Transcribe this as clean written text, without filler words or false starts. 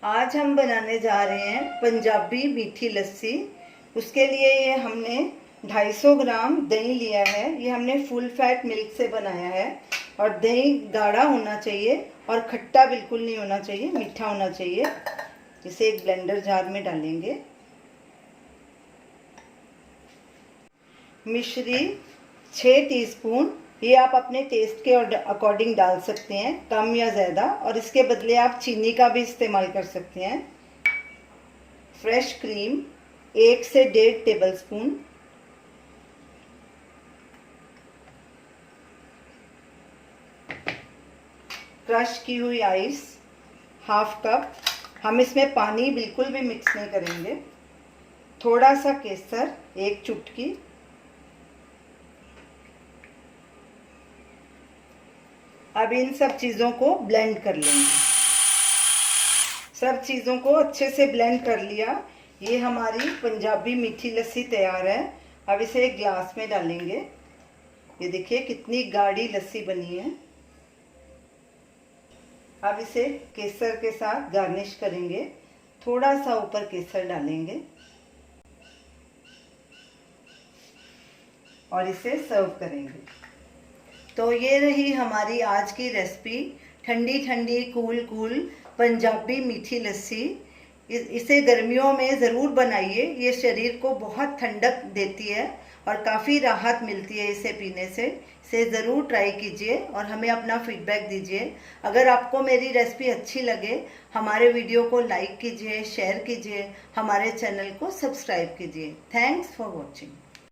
आज हम बनाने जा रहे हैं पंजाबी मीठी लस्सी। उसके लिए ये हमने 250 ग्राम दही लिया है। ये हमने फुल फैट मिल्क से बनाया है और दही गाढ़ा होना चाहिए और खट्टा बिल्कुल नहीं होना चाहिए, मीठा होना चाहिए। इसे एक ब्लेंडर जार में डालेंगे। मिश्री 6 टीस्पून, ये आप अपने टेस्ट के अकॉर्डिंग डाल सकते हैं, कम या ज़्यादा, और इसके बदले आप चीनी का भी इस्तेमाल कर सकते हैं। फ्रेश क्रीम 1 से 1.5 टेबलस्पून। क्रश की हुई आइस 1/2 कप। हम इसमें पानी बिल्कुल भी मिक्स नहीं करेंगे। थोड़ा सा केसर 1 चुटकी। अब इन सब चीज़ों को ब्लेंड कर लेंगे। सब चीज़ों को अच्छे से ब्लेंड कर लिया। ये हमारी पंजाबी मीठी लस्सी तैयार है। अब इसे एक ग्लास में डालेंगे। ये देखिए कितनी गाढ़ी लस्सी बनी है। अब इसे केसर के साथ गार्निश करेंगे। थोड़ा सा ऊपर केसर डालेंगे और इसे सर्व करेंगे। तो ये रही हमारी आज की रेसिपी, ठंडी ठंडी कूल कूल पंजाबी मीठी लस्सी। इसे गर्मियों में ज़रूर बनाइए। ये शरीर को बहुत ठंडक देती है और काफ़ी राहत मिलती है इसे पीने से। इसे ज़रूर ट्राई कीजिए और हमें अपना फीडबैक दीजिए। अगर आपको मेरी रेसिपी अच्छी लगे, हमारे वीडियो को लाइक कीजिए, शेयर कीजिए, हमारे चैनल को सब्सक्राइब कीजिए। Thanks for watching.